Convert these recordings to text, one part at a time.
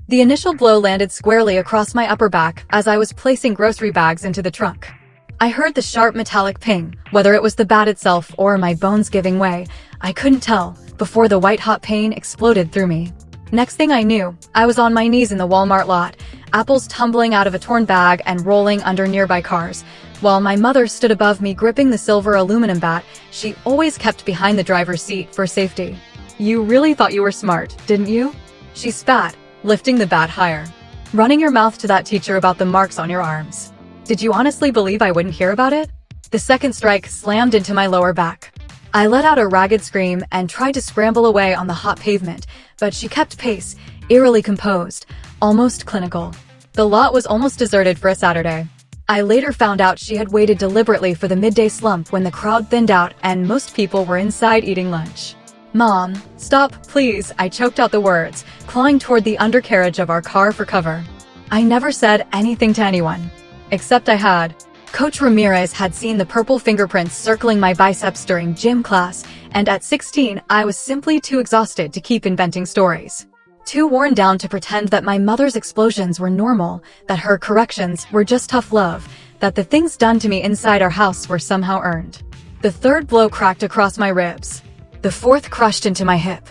The initial blow landed squarely across my upper back as I was placing grocery bags into the trunk. I heard the sharp metallic ping, whether it was the bat itself or my bones giving way, I couldn't tell, before the white-hot pain exploded through me. Next thing I knew, I was on my knees in the Walmart lot, apples tumbling out of a torn bag and rolling under nearby cars, while my mother stood above me gripping the silver aluminum bat she always kept behind the driver's seat for safety. "You really thought you were smart, didn't you?" She spat, lifting the bat higher. "Running your mouth to that teacher about the marks on your arms. Did you honestly believe I wouldn't hear about it?" The second strike slammed into my lower back. I let out a ragged scream and tried to scramble away on the hot pavement, but she kept pace, eerily composed, almost clinical. The lot was almost deserted for a Saturday. I later found out she had waited deliberately for the midday slump when the crowd thinned out and most people were inside eating lunch. "Mom, stop, please," I choked out the words, clawing toward the undercarriage of our car for cover. I never said anything to anyone. Except I had. Coach Ramirez had seen the purple fingerprints circling my biceps during gym class, and at 16, I was simply too exhausted to keep inventing stories. Too worn down to pretend that my mother's explosions were normal, that her corrections were just tough love, that the things done to me inside our house were somehow earned. The third blow cracked across my ribs. The fourth crushed into my hip.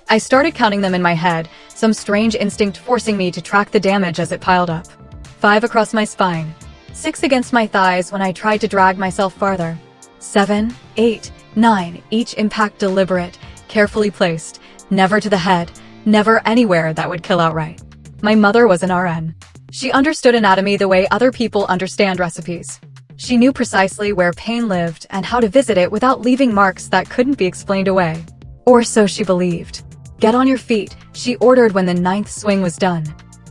I started counting them in my head, some strange instinct forcing me to track the damage as it piled up. 5 across my spine. 6 against my thighs when I tried to drag myself farther. 7, 8, 9, each impact deliberate, carefully placed, never to the head, never anywhere that would kill outright. My mother was an RN. She understood anatomy the way other people understand recipes. She knew precisely where pain lived and how to visit it without leaving marks that couldn't be explained away. Or so she believed. "Get on your feet," she ordered when the 9th swing was done.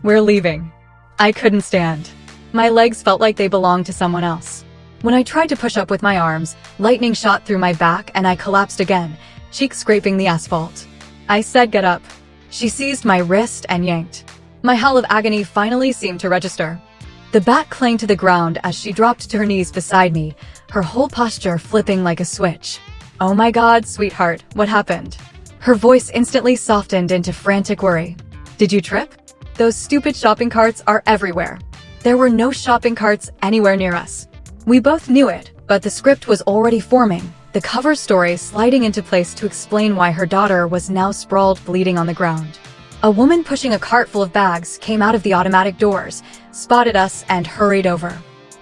"We're leaving." I couldn't stand. My legs felt like they belonged to someone else. When I tried to push up with my arms, lightning shot through my back and I collapsed again, cheek scraping the asphalt. I said get up. She seized my wrist and yanked. My howl of agony finally seemed to register. The bat clanged to the ground as she dropped to her knees beside me, her whole posture flipping like a switch. "Oh my God, sweetheart, what happened?" Her voice instantly softened into frantic worry. "Did you trip? Those stupid shopping carts are everywhere." There were no shopping carts anywhere near us. We both knew it, but the script was already forming, the cover story sliding into place to explain why her daughter was now sprawled bleeding on the ground. A woman pushing a cart full of bags came out of the automatic doors, spotted us, and hurried over.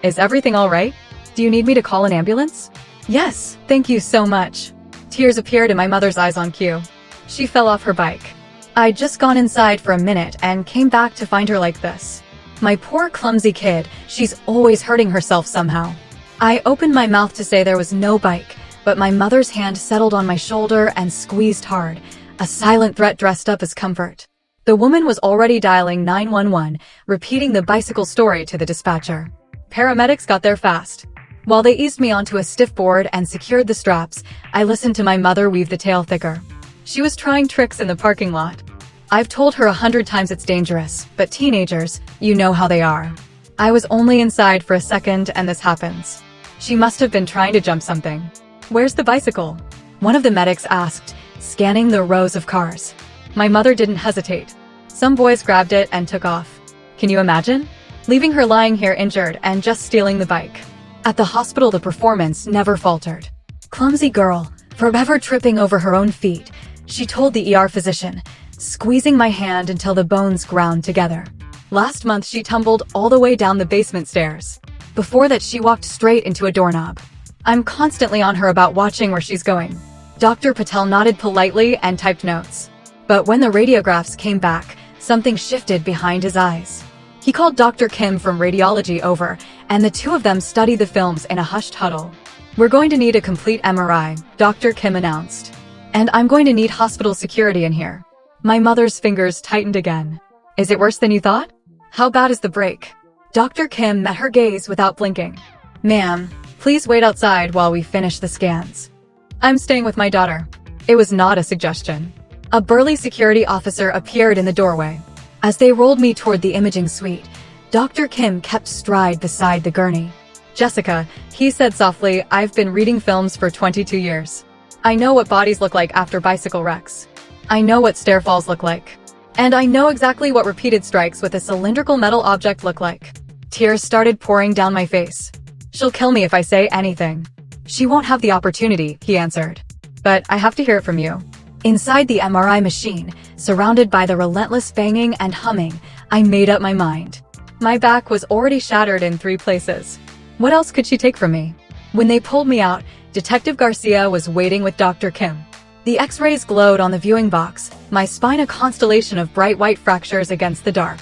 "Is everything all right? Do you need me to call an ambulance?" "Yes, thank you so much." Tears appeared in my mother's eyes on cue. She fell off her bike. I'd just gone inside for a minute and came back to find her like this. My poor clumsy kid, she's always hurting herself somehow. I opened my mouth to say there was no bike, but my mother's hand settled on my shoulder and squeezed hard, a silent threat dressed up as comfort. The woman was already dialing 911, repeating the bicycle story to the dispatcher. Paramedics got there fast. While they eased me onto a stiff board and secured the straps, I listened to my mother weave the tale thicker. She was trying tricks in the parking lot. I've told her 100 times it's dangerous, but teenagers, you know how they are. I was only inside for a second and this happens. She must have been trying to jump something. "Where's the bicycle?" one of the medics asked, scanning the rows of cars. My mother didn't hesitate. Some boys grabbed it and took off. Can you imagine? Leaving her lying here injured and just stealing the bike. At the hospital, the performance never faltered. "Clumsy girl, forever tripping over her own feet," she told the ER physician, squeezing my hand until the bones ground together. "Last month she tumbled all the way down the basement stairs. Before that she walked straight into a doorknob. I'm constantly on her about watching where she's going." Dr. Patel nodded politely and typed notes. But when the radiographs came back, something shifted behind his eyes. He called Dr. Kim from radiology over, and the two of them studied the films in a hushed huddle. "We're going to need a complete MRI," Dr. Kim announced. "And I'm going to need hospital security in here." My mother's fingers tightened again. "Is it worse than you thought? How bad is the break?" Dr. Kim met her gaze without blinking. "Ma'am, please wait outside while we finish the scans." "I'm staying with my daughter." It was not a suggestion. A burly security officer appeared in the doorway. As they rolled me toward the imaging suite, Dr. Kim kept stride beside the gurney. "Jessica," he said softly, "I've been reading films for 22 years. I know what bodies look like after bicycle wrecks. I know what stairfalls look like. And I know exactly what repeated strikes with a cylindrical metal object look like. Tears started pouring down my face. She'll kill me if I say anything. She won't have the opportunity, he answered. But I have to hear it from you. Inside the MRI machine, surrounded by the relentless banging and humming, I made up my mind. My back was already shattered in 3 places. What else could she take from me? When they pulled me out, Detective Garcia was waiting with Dr. Kim. The X-rays glowed on the viewing box, my spine a constellation of bright white fractures against the dark.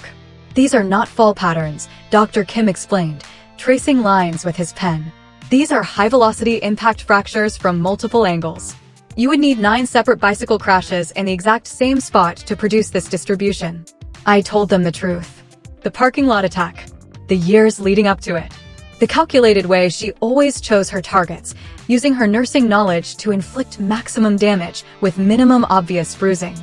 These are not fall patterns, Dr. Kim explained, tracing lines with his pen. These are high-velocity impact fractures from multiple angles. You would need 9 separate bicycle crashes in the exact same spot to produce this distribution. I told them the truth. The parking lot attack. The years leading up to it. The calculated way she always chose her targets, using her nursing knowledge to inflict maximum damage with minimum obvious bruising.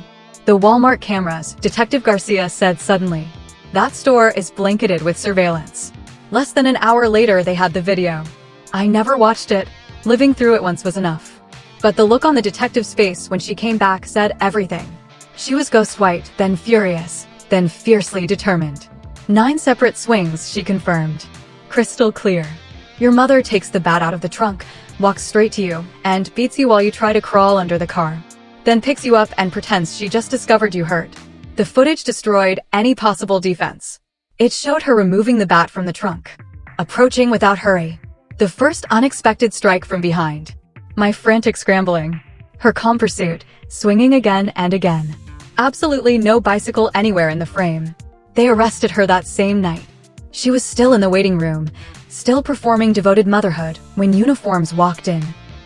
The Walmart cameras, Detective Garcia said suddenly. That store is blanketed with surveillance. Less than an hour later they had the video. I never watched it. Living through it once was enough. But the look on the detective's face when she came back said everything. She was ghost white, then furious, then fiercely determined. 9 separate swings, she confirmed. Crystal clear. Your mother takes the bat out of the trunk, walks straight to you, and beats you while you try to crawl under the car. Then picks you up and pretends she just discovered you hurt. The footage destroyed any possible defense. It showed her removing the bat from the trunk. Approaching without hurry. The first unexpected strike from behind. My frantic scrambling. Her calm pursuit, swinging again and again. Absolutely no bicycle anywhere in the frame. They arrested her that same night. She was still in the waiting room, still performing devoted motherhood when uniforms walked in.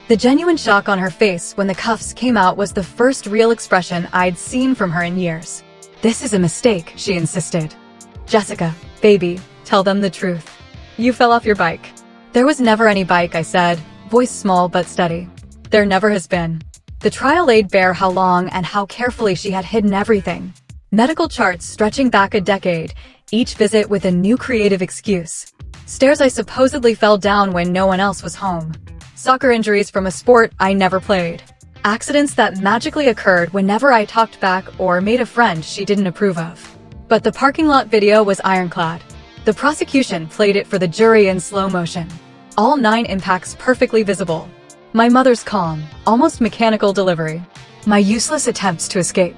The genuine shock on her face when the cuffs came out was the first real expression I'd seen from her in years. This is a mistake, she insisted. Jessica, baby, tell them the truth. You fell off your bike. There was never any bike, I said, voice small but steady. There never has been. The trial laid bare how long and how carefully she had hidden everything. Medical charts stretching back a decade, each visit with a new creative excuse. Stairs I supposedly fell down when no one else was home. Soccer injuries from a sport I never played. Accidents that magically occurred whenever I talked back or made a friend she didn't approve of. But the parking lot video was ironclad. The prosecution played it for the jury in slow motion. All 9 impacts perfectly visible. My mother's calm, almost mechanical delivery. My useless attempts to escape.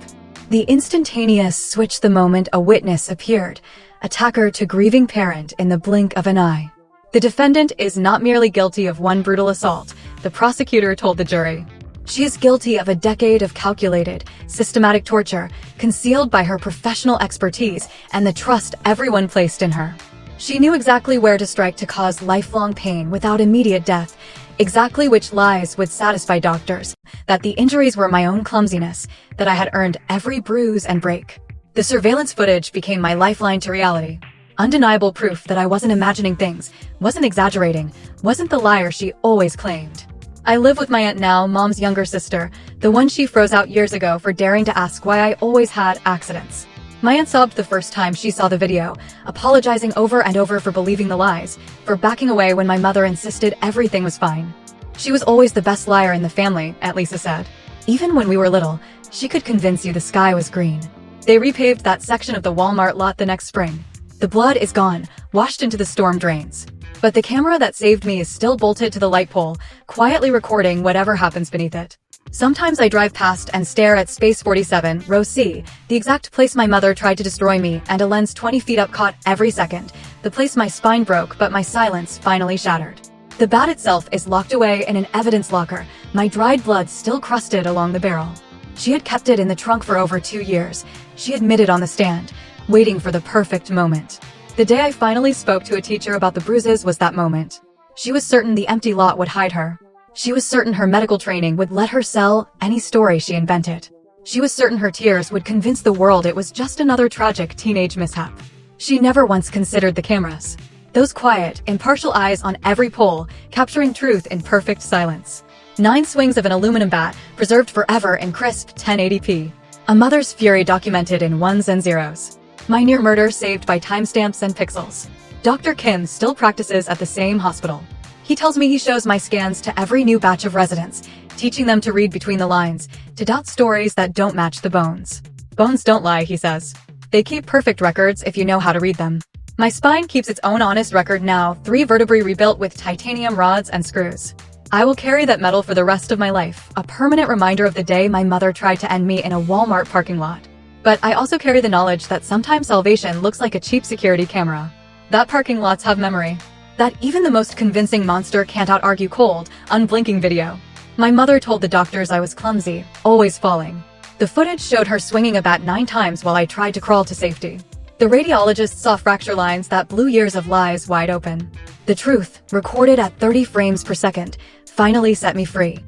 The instantaneous switch the moment a witness appeared, attacker to grieving parent in the blink of an eye. The defendant is not merely guilty of one brutal assault, the prosecutor told the jury. She is guilty of a decade of calculated, systematic torture, concealed by her professional expertise and the trust everyone placed in her. She knew exactly where to strike to cause lifelong pain without immediate death, exactly which lies would satisfy doctors, that the injuries were my own clumsiness, that I had earned every bruise and break. The surveillance footage became my lifeline to reality. Undeniable proof that I wasn't imagining things, wasn't exaggerating, wasn't the liar she always claimed. I live with my aunt now, Mom's younger sister, the one she froze out years ago for daring to ask why I always had accidents. My aunt sobbed the first time she saw the video, apologizing over and over for believing the lies, for backing away when my mother insisted everything was fine. She was always the best liar in the family, Aunt Lisa said. Even when we were little, she could convince you the sky was green. They repaved that section of the Walmart lot the next spring. The blood is gone, washed into the storm drains. But the camera that saved me is still bolted to the light pole, quietly recording whatever happens beneath it. Sometimes I drive past and stare at Space 47, Row C, the exact place my mother tried to destroy me, and a lens 20 feet up caught every second, the place my spine broke but my silence finally shattered. The bat itself is locked away in an evidence locker, my dried blood still crusted along the barrel. She had kept it in the trunk for over 2 years, she admitted on the stand, waiting for the perfect moment. The day I finally spoke to a teacher about the bruises was that moment. She was certain the empty lot would hide her. She was certain her medical training would let her sell any story she invented. She was certain her tears would convince the world it was just another tragic teenage mishap. She never once considered the cameras. Those quiet, impartial eyes on every pole, capturing truth in perfect silence. 9 swings of an aluminum bat, preserved forever in crisp 1080p. A mother's fury documented in ones and zeros. My near murder saved by timestamps and pixels. Dr. Kim still practices at the same hospital. He tells me he shows my scans to every new batch of residents, teaching them to read between the lines, to doubt stories that don't match the bones. Bones don't lie, he says. They keep perfect records if you know how to read them. My spine keeps its own honest record now, 3 vertebrae rebuilt with titanium rods and screws. I will carry that medal for the rest of my life, a permanent reminder of the day my mother tried to end me in a Walmart parking lot. But I also carry the knowledge that sometimes salvation looks like a cheap security camera. That parking lots have memory. That even the most convincing monster can't out-argue cold, unblinking video. My mother told the doctors I was clumsy, always falling. The footage showed her swinging a bat 9 times while I tried to crawl to safety. The radiologist saw fracture lines that blew years of lies wide open. The truth, recorded at 30 frames per second, finally set me free.